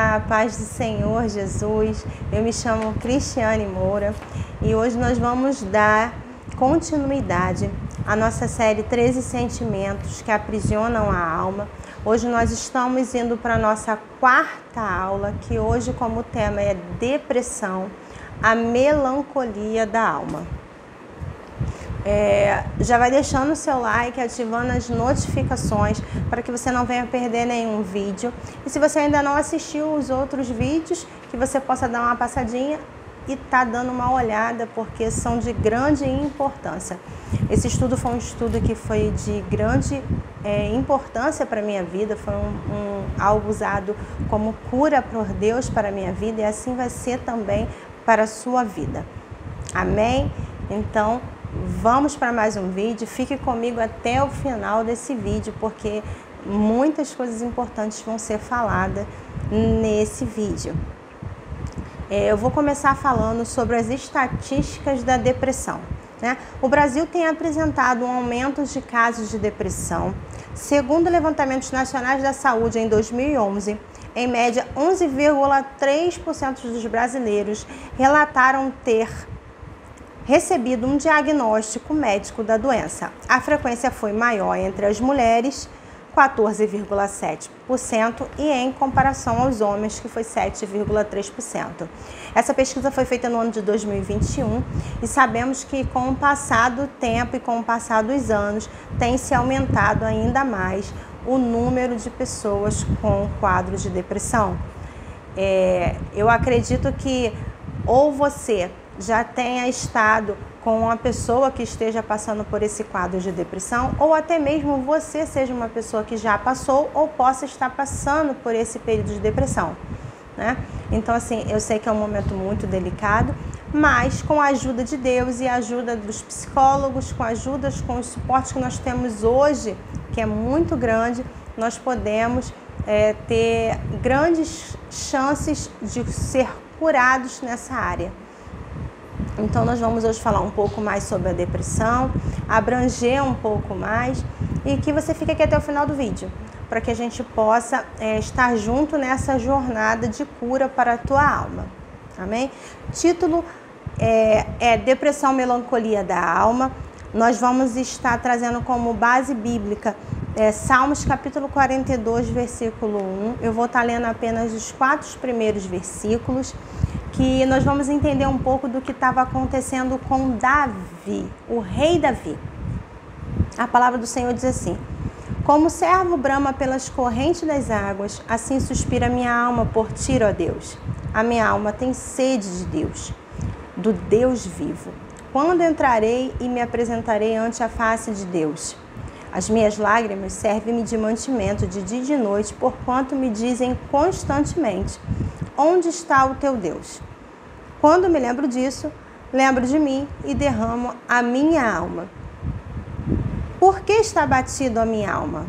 dia, paz do Senhor Jesus. Eu me chamo Cristiane Moura e hoje nós vamos dar continuidade à nossa série 13 Sentimentos que Aprisionam a Alma. Hoje nós estamos indo para a nossa quarta aula, que hoje como tema é depressão, a melancolia da alma. Já vai deixando o seu like, ativando as notificações para que você não venha perder nenhum vídeo. E se você ainda não assistiu os outros vídeos, que você possa dar uma passadinha e tá dando uma olhada, porque são de grande importância. Esse estudo foi um estudo que foi de grande importância para a minha vida, foi algo usado como cura por Deus para a minha vida e assim vai ser também para a sua vida. Amém? Então, vamos para mais um vídeo, fique comigo até o final desse vídeo, porque muitas coisas importantes vão ser faladas nesse vídeo. Eu vou começar falando sobre as estatísticas da depressão. O Brasil tem apresentado um aumento de casos de depressão. Segundo levantamentos nacionais da saúde em 2011, em média 11,3% dos brasileiros relataram ter recebido um diagnóstico médico da doença. A frequência foi maior entre as mulheres, 14,7%, e em comparação aos homens, que foi 7,3%. Essa pesquisa foi feita no ano de 2021 e sabemos que com o passar do tempo e com o passar dos anos tem se aumentado ainda mais o número de pessoas com quadro de depressão. Eu acredito que ou você já tenha estado com uma pessoa que esteja passando por esse quadro de depressão, ou até mesmo você seja uma pessoa que já passou ou possa estar passando por esse período de depressão, Então, assim, eu sei que é um momento muito delicado, mas com a ajuda de Deus e a ajuda dos psicólogos, com os suportes que nós temos hoje, que é muito grande, nós podemos ter grandes chances de ser curados nessa área. Então, nós vamos hoje falar um pouco mais sobre a depressão, abranger um pouco mais e que você fique aqui até o final do vídeo, para que a gente possa estar junto nessa jornada de cura para a tua alma. Amém? Título é Depressão, Melancolia da Alma. Nós vamos estar trazendo como base bíblica Salmos capítulo 42, versículo 1. Eu vou estar lendo apenas os 4 primeiros versículos, que nós vamos entender um pouco do que estava acontecendo com Davi, o rei Davi. A palavra do Senhor diz assim: como o servo brama pelas correntes das águas, assim suspira minha alma por ti, ó Deus. A minha alma tem sede de Deus, do Deus vivo. Quando entrarei e me apresentarei ante a face de Deus? As minhas lágrimas servem-me de mantimento de dia e de noite, porquanto me dizem constantemente: onde está o teu Deus? Quando me lembro disso, lembro de mim e derramo a minha alma. Por que está batido a minha alma?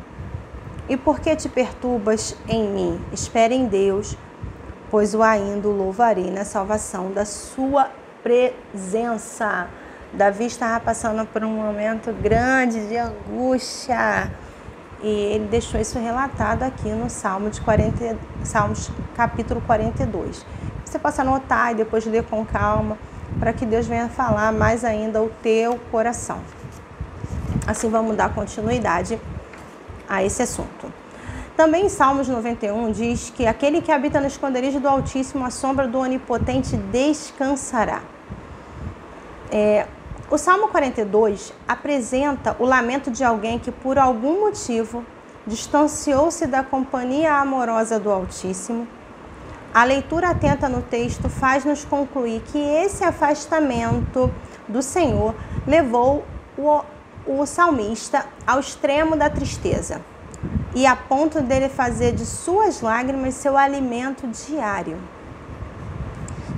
E por que te perturbas em mim? Espere em Deus, pois o ainda louvarei na salvação da sua presença. Davi estava passando por um momento grande de angústia. E ele deixou isso relatado aqui no Salmos capítulo 42. Você possa anotar e depois ler com calma, para que Deus venha falar mais ainda ao teu coração. Assim vamos dar continuidade a esse assunto. Também em Salmos 91 diz que aquele que habita no esconderijo do Altíssimo, à sombra do Onipotente descansará. O Salmo 42 apresenta o lamento de alguém que por algum motivo distanciou-se da companhia amorosa do Altíssimo. A leitura atenta no texto faz-nos concluir que esse afastamento do Senhor levou o salmista ao extremo da tristeza e a ponto dele fazer de suas lágrimas seu alimento diário.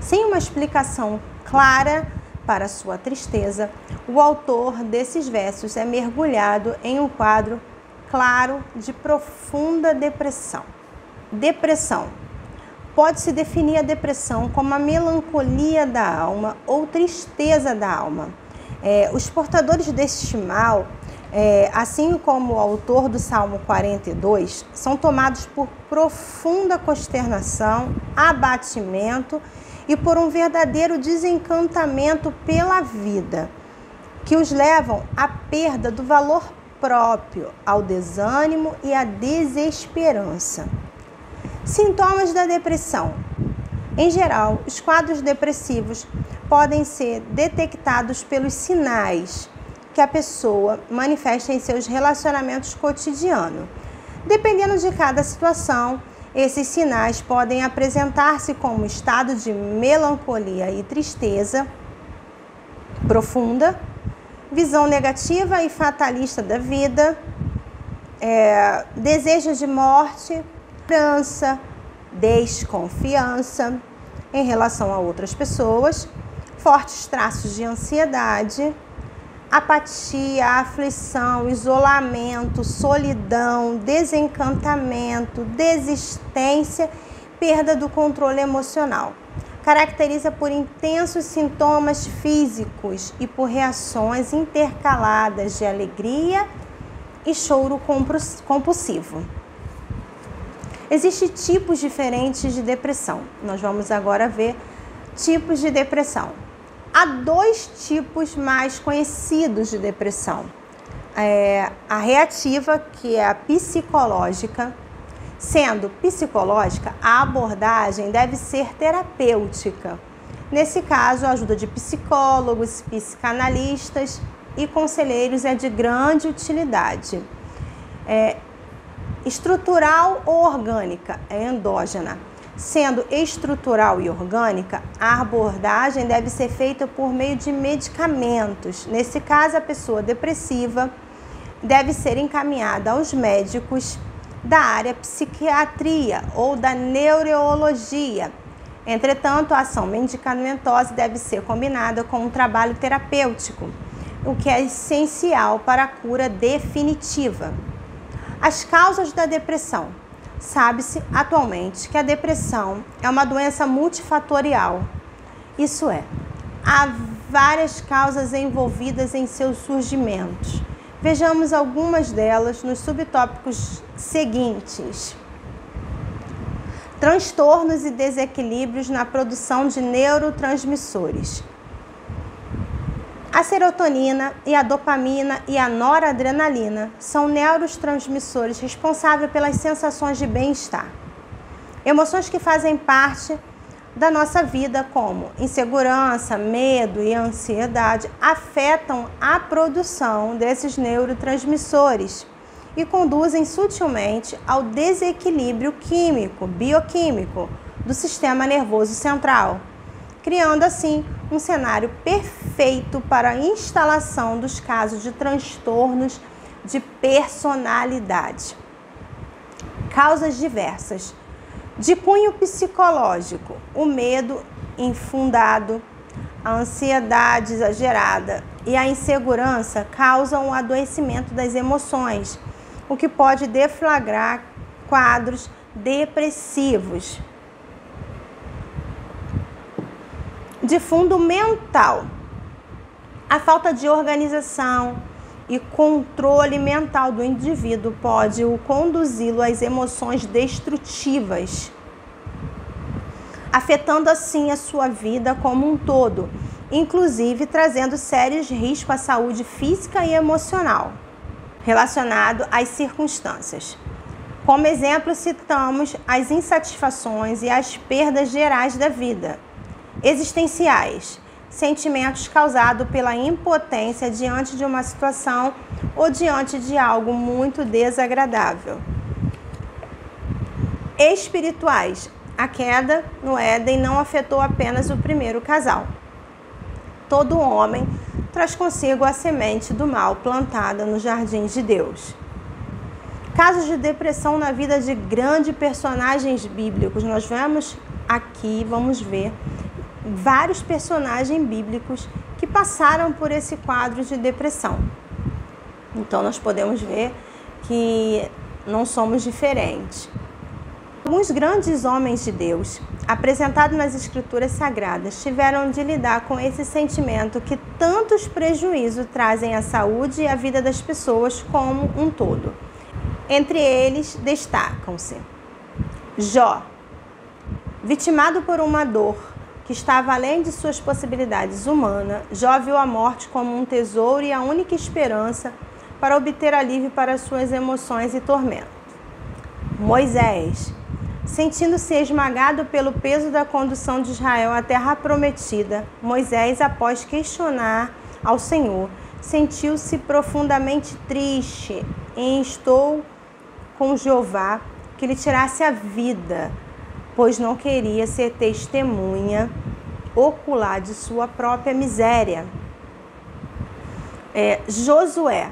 Sem uma explicação clara para sua tristeza, o autor desses versos é mergulhado em um quadro claro de profunda depressão. Depressão. Pode-se definir a depressão como a melancolia da alma ou tristeza da alma. Os portadores deste mal assim como o autor do Salmo 42, são tomados por profunda consternação, abatimento e por um verdadeiro desencantamento pela vida, que os levam à perda do valor próprio, ao desânimo e à desesperança. Sintomas da depressão. Em geral, os quadros depressivos podem ser detectados pelos sinais que a pessoa manifesta em seus relacionamentos cotidianos. Dependendo de cada situação, esses sinais podem apresentar-se como estado de melancolia e tristeza profunda, visão negativa e fatalista da vida, desejo de morte, esperança, desconfiança em relação a outras pessoas, fortes traços de ansiedade, apatia, aflição, isolamento, solidão, desencantamento, desistência, perda do controle emocional. Caracteriza por intensos sintomas físicos e por reações intercaladas de alegria e choro compulsivo. Existem tipos diferentes de depressão. Nós vamos agora ver tipos de depressão. Há 2 tipos mais conhecidos de depressão. A reativa, que é a psicológica. Sendo psicológica, a abordagem deve ser terapêutica. Nesse caso, a ajuda de psicólogos, psicanalistas e conselheiros é de grande utilidade. Estrutural ou orgânica, é endógena. Sendo estrutural e orgânica, a abordagem deve ser feita por meio de medicamentos. Nesse caso, a pessoa depressiva deve ser encaminhada aos médicos da área psiquiatria ou da neurologia. Entretanto, a ação medicamentosa deve ser combinada com um trabalho terapêutico, o que é essencial para a cura definitiva. As causas da depressão. Sabe-se atualmente que a depressão é uma doença multifatorial. Isso é, há várias causas envolvidas em seus surgimentos. Vejamos algumas delas nos subtópicos seguintes. Transtornos e desequilíbrios na produção de neurotransmissores. A serotonina e a dopamina e a noradrenalina são neurotransmissores responsáveis pelas sensações de bem-estar. Emoções que fazem parte da nossa vida, como insegurança, medo e ansiedade, afetam a produção desses neurotransmissores e conduzem sutilmente ao desequilíbrio bioquímico do sistema nervoso central, criando assim um cenário perfeito para a instalação dos casos de transtornos de personalidade. Causas diversas. De cunho psicológico, o medo infundado, a ansiedade exagerada e a insegurança causam o adoecimento das emoções, o que pode deflagrar quadros depressivos. De fundo mental, a falta de organização e controle mental do indivíduo pode conduzi-lo às emoções destrutivas, afetando assim a sua vida como um todo, inclusive trazendo sérios riscos à saúde física e emocional, relacionado às circunstâncias. Como exemplo, citamos as insatisfações e as perdas gerais da vida, existenciais, sentimentos causados pela impotência diante de uma situação ou diante de algo muito desagradável. Espirituais, a queda no Éden não afetou apenas o primeiro casal. Todo homem traz consigo a semente do mal plantada no jardim de Deus. Casos de depressão na vida de grandes personagens bíblicos. Nós vamos ver vários personagens bíblicos que passaram por esse quadro de depressão. Então, nós podemos ver que não somos diferentes. Alguns grandes homens de Deus apresentado nas Escrituras Sagradas, tiveram de lidar com esse sentimento que tantos prejuízos trazem à saúde e à vida das pessoas como um todo. Entre eles, destacam-se Jó, vitimado por uma dor que estava além de suas possibilidades humanas. Jó viu a morte como um tesouro e a única esperança para obter alívio para suas emoções e tormento. Moisés, sentindo-se esmagado pelo peso da condução de Israel à terra prometida, Moisés, após questionar ao Senhor, sentiu-se profundamente triste e instou com Jeová que lhe tirasse a vida, pois não queria ser testemunha ocular de sua própria miséria. Josué,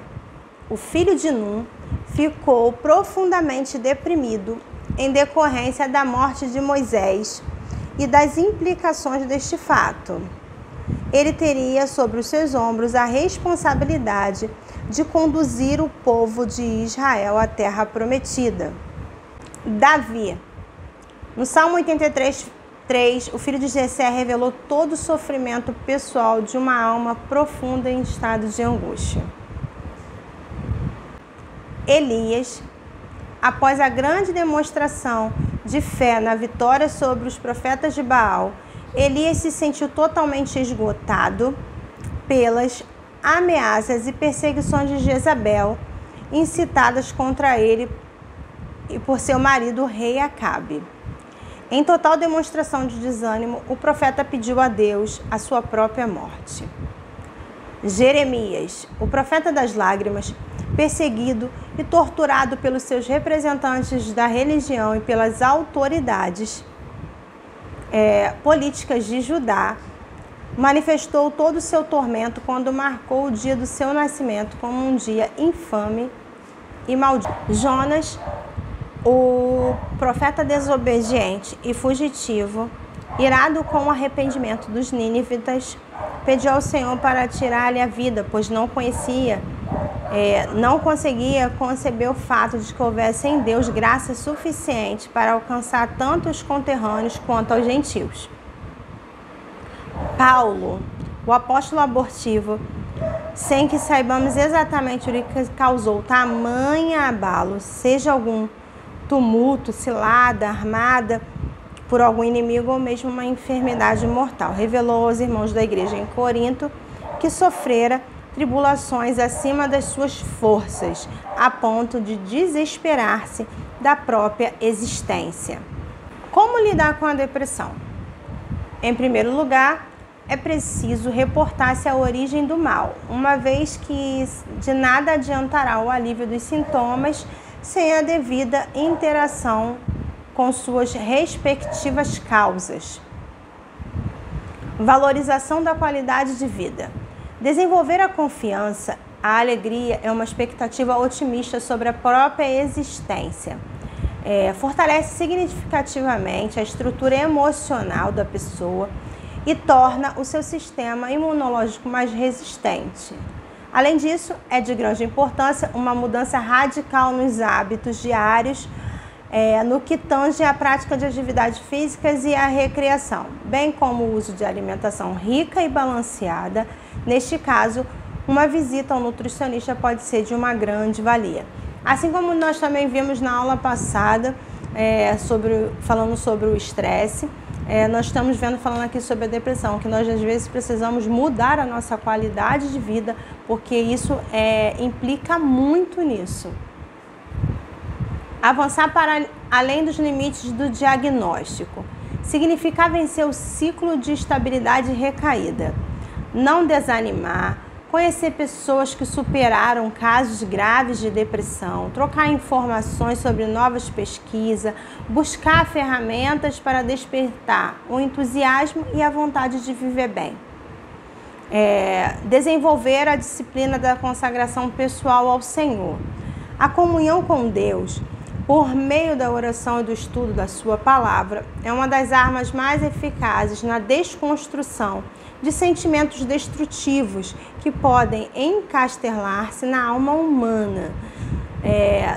o filho de Num, ficou profundamente deprimido em decorrência da morte de Moisés e das implicações deste fato. Ele teria sobre os seus ombros a responsabilidade de conduzir o povo de Israel à terra prometida. Davi, no Salmo 83:3, o filho de Jessé revelou todo o sofrimento pessoal de uma alma profunda em estado de angústia. Elias, após a grande demonstração de fé na vitória sobre os profetas de Baal, Elias se sentiu totalmente esgotado pelas ameaças e perseguições de Jezabel, incitadas contra ele e por seu marido, o rei Acabe. Em total demonstração de desânimo, o profeta pediu a Deus a sua própria morte. Jeremias, o profeta das lágrimas, perseguido e torturado pelos seus representantes da religião e pelas autoridades políticas de Judá, manifestou todo o seu tormento quando marcou o dia do seu nascimento como um dia infame e maldito. Jonas, o profeta desobediente e fugitivo, irado com o arrependimento dos nínivitas, pediu ao Senhor para tirar-lhe a vida, pois não conseguia conceber o fato de que houvesse em Deus graça suficiente para alcançar tanto os conterrâneos quanto aos gentios. Paulo, o apóstolo abortivo, sem que saibamos exatamente o que causou tamanha abalo, seja algum tumulto, cilada, armada por algum inimigo ou mesmo uma enfermidade mortal, revelou aos irmãos da igreja em Corinto que sofrera tribulações acima das suas forças, a ponto de desesperar-se da própria existência. Como lidar com a depressão? Em primeiro lugar, é preciso reportar-se a origem do mal, uma vez que de nada adiantará o alívio dos sintomas sem a devida interação com suas respectivas causas. Valorização da qualidade de vida. Desenvolver a confiança, a alegria é uma expectativa otimista sobre a própria existência. Fortalece significativamente a estrutura emocional da pessoa e torna o seu sistema imunológico mais resistente. Além disso, é de grande importância uma mudança radical nos hábitos diários, no que tange à prática de atividades físicas e à recreação, bem como o uso de alimentação rica e balanceada. Neste caso, uma visita ao nutricionista pode ser de uma grande valia. Assim como nós também vimos na aula passada, falando sobre o estresse, nós estamos falando aqui sobre a depressão, que nós às vezes precisamos mudar a nossa qualidade de vida, porque isso implica muito nisso. Avançar para além dos limites do diagnóstico significa vencer o ciclo de estabilidade e recaída. Não desanimar, conhecer pessoas que superaram casos graves de depressão, trocar informações sobre novas pesquisas, buscar ferramentas para despertar o entusiasmo e a vontade de viver bem. Desenvolver a disciplina da consagração pessoal ao Senhor. A comunhão com Deus, por meio da oração e do estudo da sua palavra, é uma das armas mais eficazes na desconstrução de sentimentos destrutivos que podem encastelar-se na alma humana.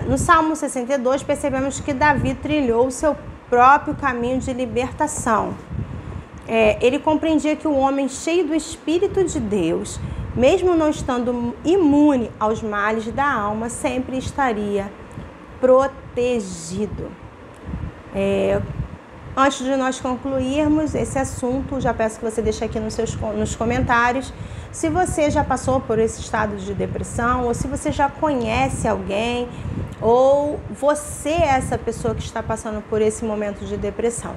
No Salmo 62, percebemos que Davi trilhou o seu próprio caminho de libertação. Ele compreendia que o homem cheio do Espírito de Deus, mesmo não estando imune aos males da alma, sempre estaria protegido. Antes de nós concluirmos esse assunto, já peço que você deixe aqui nos comentários se você já passou por esse estado de depressão, ou se você já conhece alguém, ou você é essa pessoa que está passando por esse momento de depressão.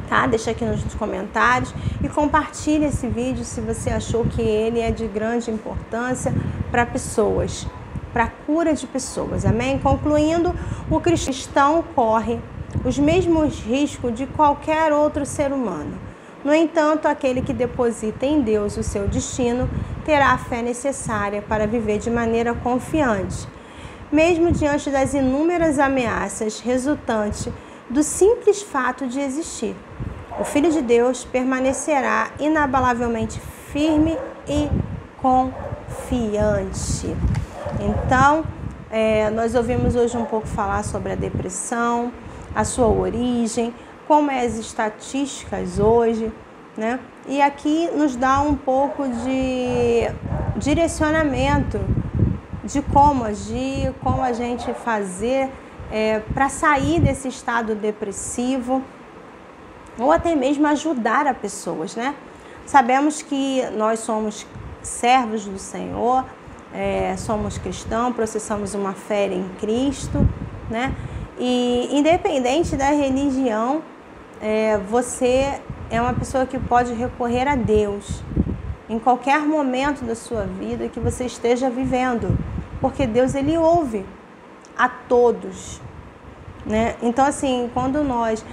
Tá? Deixa aqui nos comentários e compartilhe esse vídeo se você achou que ele é de grande importância para pessoas, para a cura de pessoas, amém? Concluindo, o cristão corre os mesmos riscos de qualquer outro ser humano. No entanto, aquele que deposita em Deus o seu destino terá a fé necessária para viver de maneira confiante, mesmo diante das inúmeras ameaças resultantes do simples fato de existir. O Filho de Deus permanecerá inabalavelmente firme e confiante. Então, nós ouvimos hoje um pouco falar sobre a depressão, a sua origem, como é as estatísticas hoje, né? E aqui nos dá um pouco de direcionamento de como agir, como a gente fazer para sair desse estado depressivo, ou até mesmo ajudar a pessoas, né? Sabemos que nós somos servos do Senhor, somos cristãos, processamos uma fé em Cristo, né? E independente da religião, você é uma pessoa que pode recorrer a Deus em qualquer momento da sua vida que você esteja vivendo, porque Deus, ele ouve a todos, né? Então, assim, quando nós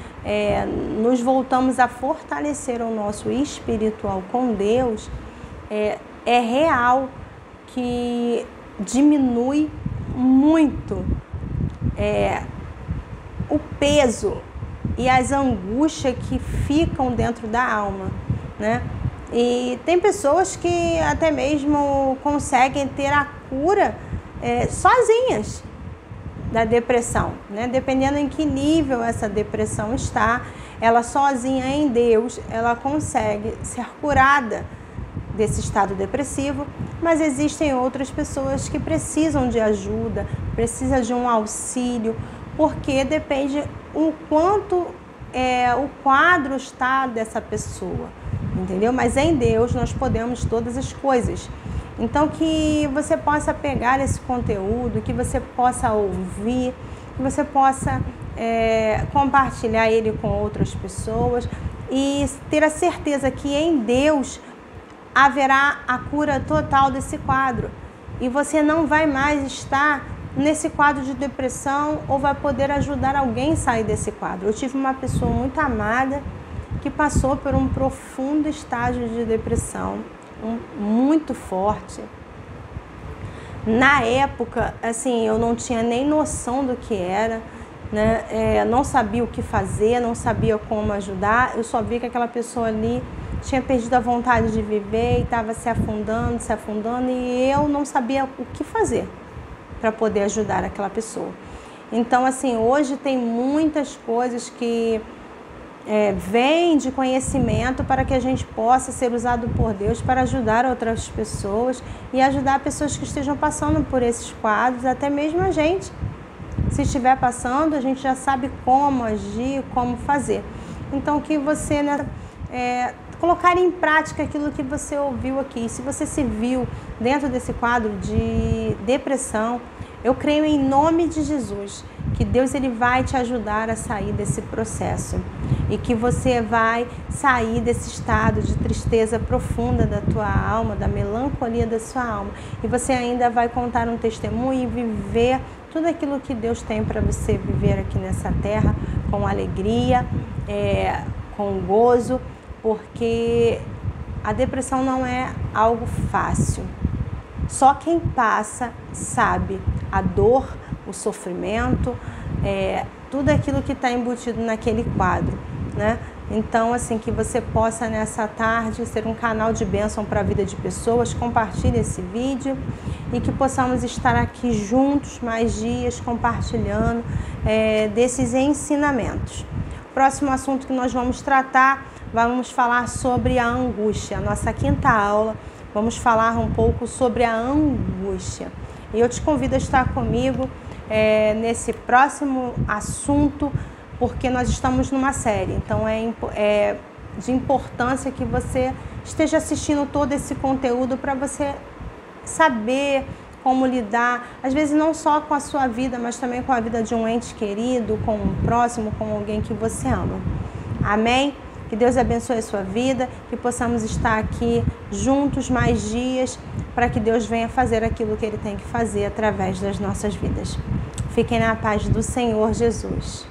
nos voltamos a fortalecer o nosso espiritual com Deus, é real que diminui muito o peso e as angústias que ficam dentro da alma, né? E tem pessoas que até mesmo conseguem ter a cura sozinhas da depressão, né? Dependendo em que nível essa depressão está, ela sozinha em Deus, ela consegue ser curada desse estado depressivo, mas existem outras pessoas que precisam de ajuda, precisam de um auxílio, porque depende o quanto o quadro está dessa pessoa, entendeu? Mas em Deus nós podemos todas as coisas. Então, que você possa pegar esse conteúdo, que você possa ouvir, que você possa compartilhar ele com outras pessoas e ter a certeza que em Deus haverá a cura total desse quadro. E você não vai mais estar nesse quadro de depressão ou vai poder ajudar alguém a sair desse quadro. Eu tive uma pessoa muito amada que passou por um profundo estágio de depressão, muito forte. Na época, assim, eu não tinha nem noção do que era, né? Não sabia o que fazer, não sabia como ajudar. Eu só vi que aquela pessoa ali tinha perdido a vontade de viver e estava se afundando, e eu não sabia o que fazer para poder ajudar aquela pessoa. Então, assim, hoje tem muitas coisas que vêm de conhecimento para que a gente possa ser usado por Deus para ajudar outras pessoas e ajudar pessoas que estejam passando por esses quadros, até mesmo a gente. Se estiver passando, a gente já sabe como agir, como fazer. Então, que você colocar em prática aquilo que você ouviu aqui. Se você se viu dentro desse quadro de depressão, eu creio em nome de Jesus que Deus, ele vai te ajudar a sair desse processo e que você vai sair desse estado de tristeza profunda da tua alma, da melancolia da sua alma, e você ainda vai contar um testemunho e viver tudo aquilo que Deus tem para você viver aqui nessa terra com alegria, com gozo, porque a depressão não é algo fácil. Só quem passa sabe a dor, o sofrimento, tudo aquilo que está embutido naquele quadro, né? Então, assim, que você possa nessa tarde ser um canal de bênção para a vida de pessoas. Compartilhe esse vídeo e que possamos estar aqui juntos mais dias compartilhando desses ensinamentos. Próximo assunto que nós vamos tratar, vamos falar sobre a angústia. A nossa quinta aula, vamos falar um pouco sobre a angústia. E eu te convido a estar comigo nesse próximo assunto, porque nós estamos numa série, então é de importância que você esteja assistindo todo esse conteúdo para você saber como lidar, às vezes não só com a sua vida, mas também com a vida de um ente querido, com um próximo, com alguém que você ama. Amém? Que Deus abençoe a sua vida, que possamos estar aqui juntos mais dias, para que Deus venha fazer aquilo que Ele tem que fazer através das nossas vidas. Fiquem na paz do Senhor Jesus.